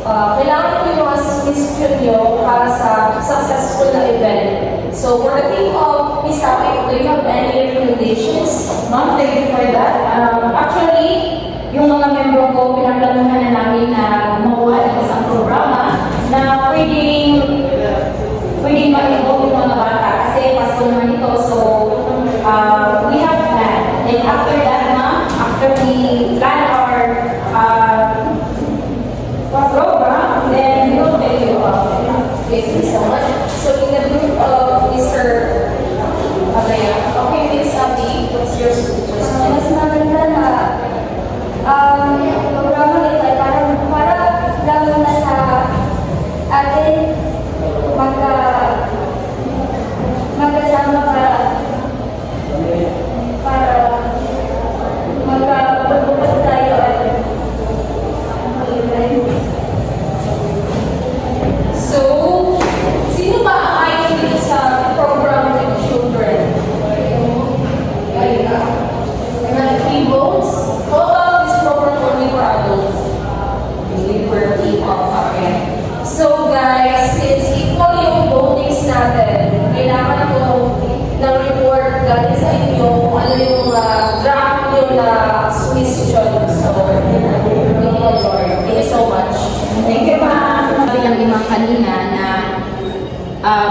kailangan ko yung assistion nyo para sa successful na event. So, for the team of Miss Happy, do you have any recommendations? Ma'am, thank you for that. Actually, yung mga membro ko, pinaplanuhan na namin na gumawa ng isang programa na pwedeng ma-involve yung mga bata kasi Pasko naman ito. So, we have plan. Then after that, ma'am, after we plan our program, then we will tell you about it. Thank you so much. So, in the group of Mr. Abaya, okay, Miss Abby, what's your suggestion? Mas maganda na programa nito ay para lalo na sa atin magkasama para magkapagbukas tayo at So, sino ba ang ayaw dito sa program with children? Three votes? How about this program only for adults? Only for people. Okay. So guys, since equal yung votings natin, kailangan ko ng report galing sa inyo kung ano yung draft nyo na submission. So, thank you so much. Thank you, ma'am. Bilang limang kanina na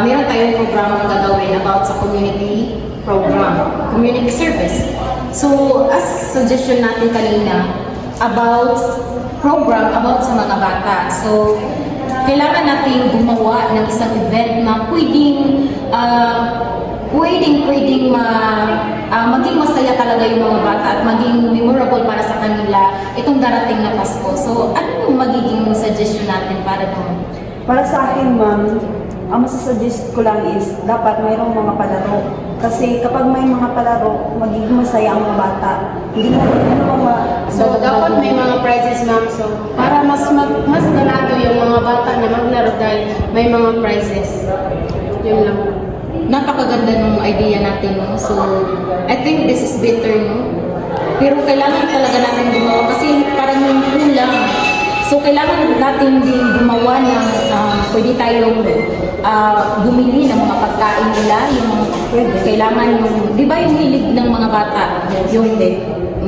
meron tayong programang gagawin about sa community program, community service. So, as suggestion natin kanina, about program about sa mga bata. So, kailangan natin gumawa ng isang event na pwedeng maging masaya talaga yung mga bata at maging memorable para sa kanila itong darating na Pasko. So, ano yung magiging suggestion natin para doon? Para sa akin, ma'am, ang masasuggest ko lang is dapat mayroong mga palaro. Kasi kapag may mga palaro, magiging masaya ang mga bata. Hindi na So, dapat may mga prizes, ma'am. So, para mas ganado yung mga bata na maglaro dahil may mga prizes. Yun lang. Napakaganda ng idea natin, no? So, I think this is better, no? Pero kailangan talaga natin gumawa kasi parang yung kulang. So, kailangan natin din gumawa ng pwede tayong bumili ng mga pagkain nila, yung kailangan yung, di ba yung hilig ng mga bata,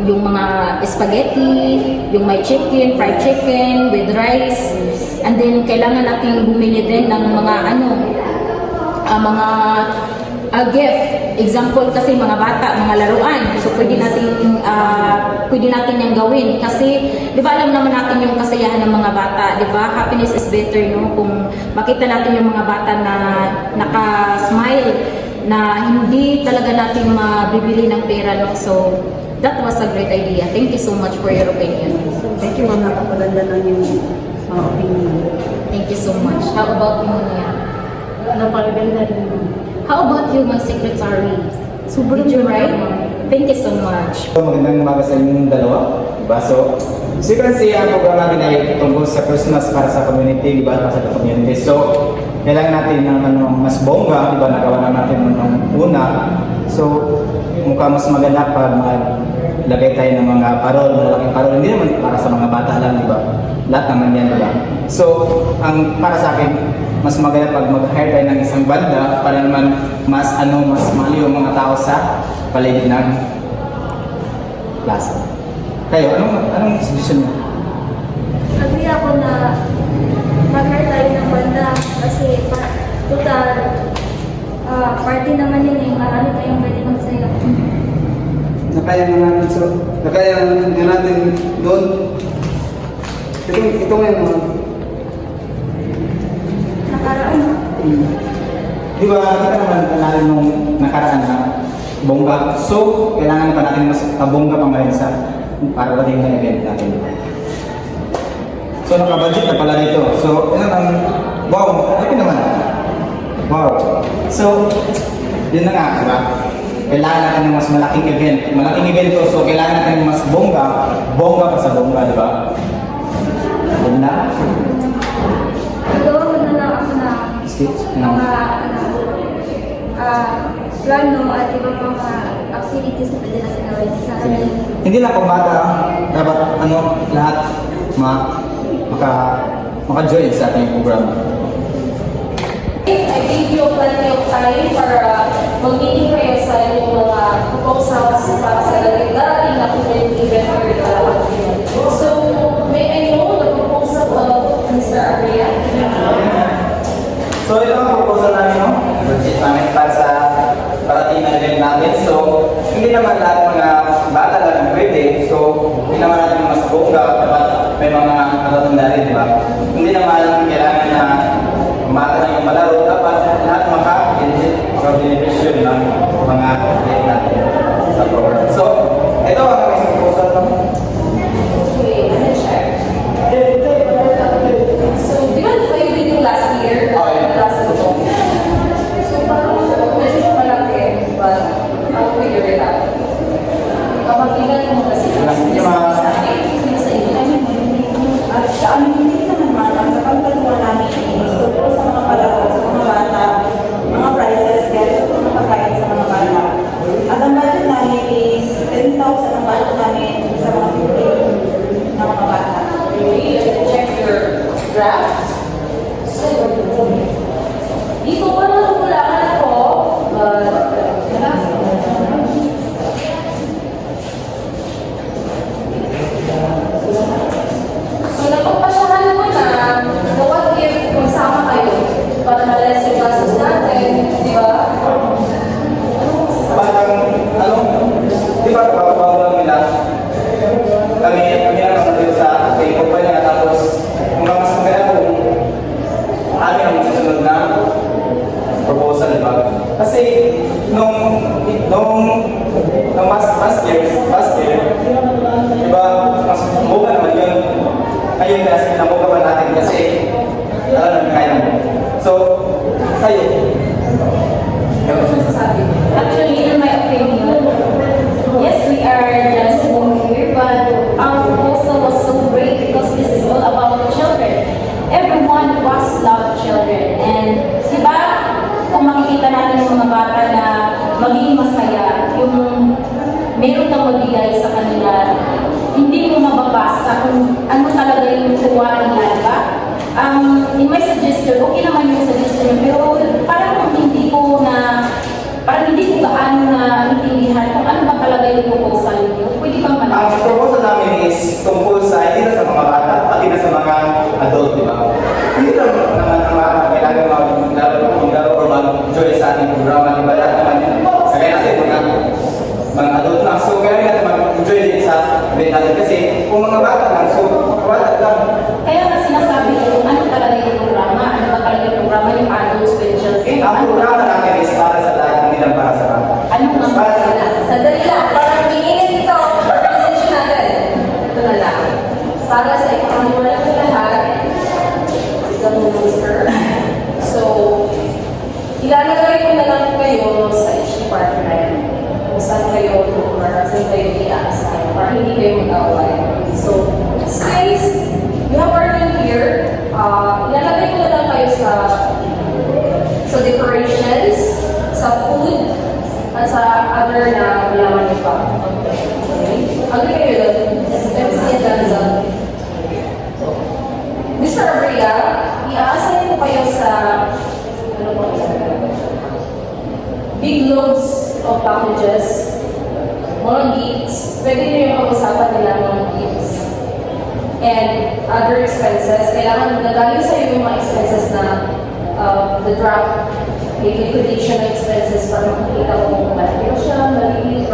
yung mga spaghetti, yung may chicken, fried chicken with rice, and then kailangan natin bumili din ng mga gift. Example kasi mga bata, mga laruan. So pwede natin yung gawin kasi 'di ba alam naman natin yung kasayahan ng mga bata, 'di ba? Happiness is better, no? Kung makita natin yung mga bata na naka-smile, na hindi talaga natin mabibili ng pera, no? So that was a great idea. Thank you so much for your opinion. Thank you, ma'am. Napakaganda ng yung mga opinion. Thank you so much. How about you, Nia? Napakaganda rin. How about you, my secretary? Did you write? Thank you so much. So, magandang umaga sa inyong dalawa. Diba? So you can see, ang program natin ay tungkol sa Christmas para sa community, diba? Para sa community. So, kailangan natin ng mas bongga, diba? Nagawa na natin ng una. So, mukha mas maganda pag maglagay tayo ng mga parol, malaking parol. Hindi naman para sa mga bata lang, diba? Lahat naman yan, diba? So, ang para sa akin, mas maganda pag mag-hire tayo ng isang banda para naman mas maliw ang mga tao sa paligid ng plaza. Kayo, anong suggestion niyo? agree ako na mag-hire tayo ng banda kasi total party naman yun eh. Marami tayong pwede magsaya. Nakaya na natin, so nakaya na natin doon. Ito ngayon, mga Nakaraan. Di ba, kita naman natin nung nakaraan na bongga. So, kailangan pa natin mas bongga pa ngayon sa para dating na event natin. So, nakabudget na pala dito. So, wow, happy naman. Wow. So, yun na nga, diba? Kailangan natin ng mas malaking event. Malaking event to, so kailangan natin ng mas bongga pa sa bongga, diba? Yun na. Nagawa mo na lang ako na Skits. mga plano at iba pang mga activities na pwede natin gawin sa amin. Hindi lang pambata, dapat lahat maka-join sa ating programa. I gave you plenty of time para mag-meeting kayo sa inyong mga proposals para sa darating na community event. So, may I know the proposal of Mr. Abria? So ito ang proposal namin, no? Budget namin para sa parating na event natin. So, hindi naman lahat mga bata lang ang pwede. So, hindi naman natin mas bongga, dapat may mga matatanda rin, di ba? Hindi naman kailangan na bata lang yung malaro, dapat lahat maka-beneficio ng mga event natin sa program. So, ito ang aming proposal, no? Okay, let me check. So, di ba kayo video last year? Oh, yeah. Last year. So, parang medyo malaki, but I'll figure it out. Kapag ilan mo kasi Yung mga- sa inyo. At sa amin, hindi naman ma'am, sa pagtatuwa namin is tungkol sa mga palaro, sa mga bata, mga prizes, kaya sa mga pagkain sa mga bata. At ang budget namin is 10,000 ang budget namin sa mga 15 na mga bata. Okay, let me check your draft. So, dito pa lang kulangan ako, but so, napagpasyahan mo na what if magsama kayo para malas yung gastos natin, di ba? Parang, ano, di ba, bago lang nila, kami naman dito sa kay company na tapos, kung mas maganda kung amin ang susunod na proposal, di ba? Kasi, nung last year, di ba, mas buka naman yun. Ngayon, kasi namuka pa natin kasi, alam namin kaya mo. So, kayo, Ano masasabi? Actually, in my opinion, yes, we are just here, but our proposal was so great because this is all about children. Everyone of us love children. And, di ba, kung makikita natin yung mga bata na magiging masaya, yung meron kang magbigay sa kanila, hindi mo mababasa kung ano talaga yung tuwa nila, di ba? In my suggestion, okay naman yung suggestion, pero parang hindi ko gaano na intindihan kung ano ba talaga yung proposal niyo. Pwede bang ang malaman? proposal namin is tungkol sa hindi na sa mga bata, pati na sa mga adult, di ba? Hindi lang naman ang mga kailangan maglaro or mag-join sa ating programa, di ba? Lahat naman yun. Kaya kasi mga adult na. So, kailangan natin mag-join din sa event natin kasi kung mga bata lang, so mga bata lang. Kaya nga sinasabi ko, ano talaga yung programa? Ano ba talaga yung programa yung adults with children? Ang Ano programa natin is para sa lahat, hindi lang para sa bata. Anong Is para sa Sandali lang, parang tinginin dito, organization natin. Ito na lang. Para sa ikamulan ng lahat, the minister. So, ilalagay ko na lang kayo sa each department. Kung saan kayo tutor, saan kayo i-assign, para hindi kayo mag-away. So, since you have our name here, ilalagay ko na lang kayo sa decorations, sa food, at sa other na malaman niyo pa. Okay? Agree kayo doon? MC Danza. Mr. Abria, i-assign ko kayo sa ano po, big loads of packages, mga gifts. Pwede niyo yung pag-usapan nila mga gifts. And other expenses. Kailangan nagaling sa iyo yung mga expenses na the draft, may liquidation expenses para makikita ko kung malaki siya, maliit,